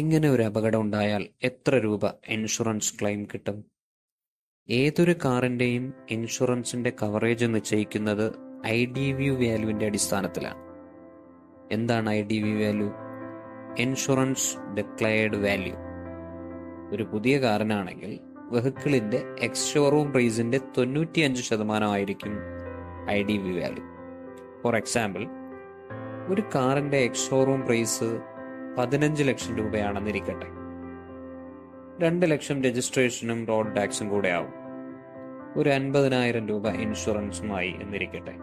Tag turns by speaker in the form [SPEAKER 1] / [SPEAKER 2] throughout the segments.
[SPEAKER 1] ഇങ്ങനെ ഒരു അപകടം ഉണ്ടായാൽ എത്ര രൂപ ഇൻഷുറൻസ് ക്ലെയിം കിട്ടും? ഏതൊരു കാറിന്റെയും ഇൻഷുറൻസിന്റെ കവറേജ് നിശ്ചയിക്കുന്നത് IDV വാല്യൂവിന്റെ അടിസ്ഥാനത്തിലാണ്. എന്താണ് IDV value? Insurance declared value. ഒരു പുതിയ കാറിനാണെങ്കിൽ വെഹിക്കിളിന്റെ എക്സ് ഷോറൂം പ്രൈസിന്റെ 95% ആയിരിക്കും IDV വാല്യൂ. ഫോർ എക്സാമ്പിൾ, ഒരു കാറിന്റെ എക്സ് ഷോറൂം പ്രൈസ് 15 ലക്ഷം രൂപയാണെന്നിരിക്കട്ടെ. 2 ലക്ഷം രജിസ്ട്രേഷനും റോഡ് ടാക്സും കൂടെ ആവും. ഒരു 50,000 രൂപ ഇൻഷുറൻസുമായി എന്നിരിക്കട്ടെ.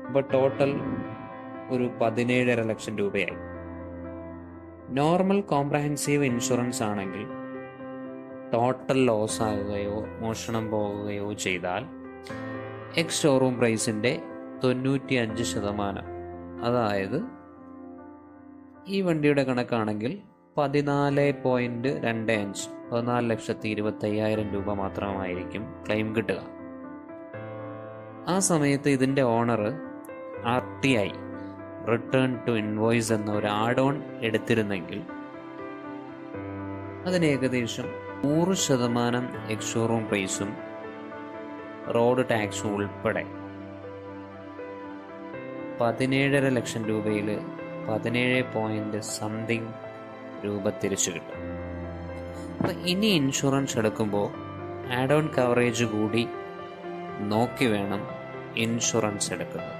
[SPEAKER 1] അപ്പോൾ ടോട്ടൽ ഒരു 17.5 ലക്ഷം രൂപയായി. നോർമൽ കോംപ്രഹെൻസീവ് ഇൻഷുറൻസ് ആണെങ്കിൽ ടോട്ടൽ ലോസ് ആകുകയോ മോഷണം പോകുകയോ ചെയ്താൽ എക്സ് ഷോറൂം പ്രൈസിന്റെ 95%, അതായത് ഈ വണ്ടിയുടെ കണക്കാണെങ്കിൽ 14.25 14,25,000 രൂപ മാത്രമായിരിക്കും ക്ലെയിം കിട്ടുക. ആ സമയത്ത് ഇതിൻ്റെ owner RTI return to invoice എന്ന ഒരു ആഡ് ഓൺ എടുത്തിരുന്നെങ്കിൽ അതിന് ഏകദേശം 100% എക്സ് ഷോറൂം പ്രൈസും റോഡ് ടാക്സും ഉൾപ്പെടെ 17.5 ലക്ഷം രൂപയിൽ 17 പോയിന്റ് സംതിങ് രൂപ തിരിച്ചു കിട്ടും. അപ്പം ഇനി ഇൻഷുറൻസ് എടുക്കുമ്പോൾ ആഡ് ഓൺ കവറേജ് കൂടി നോക്കി വേണം ഇൻഷുറൻസ് എടുക്കുന്നത്.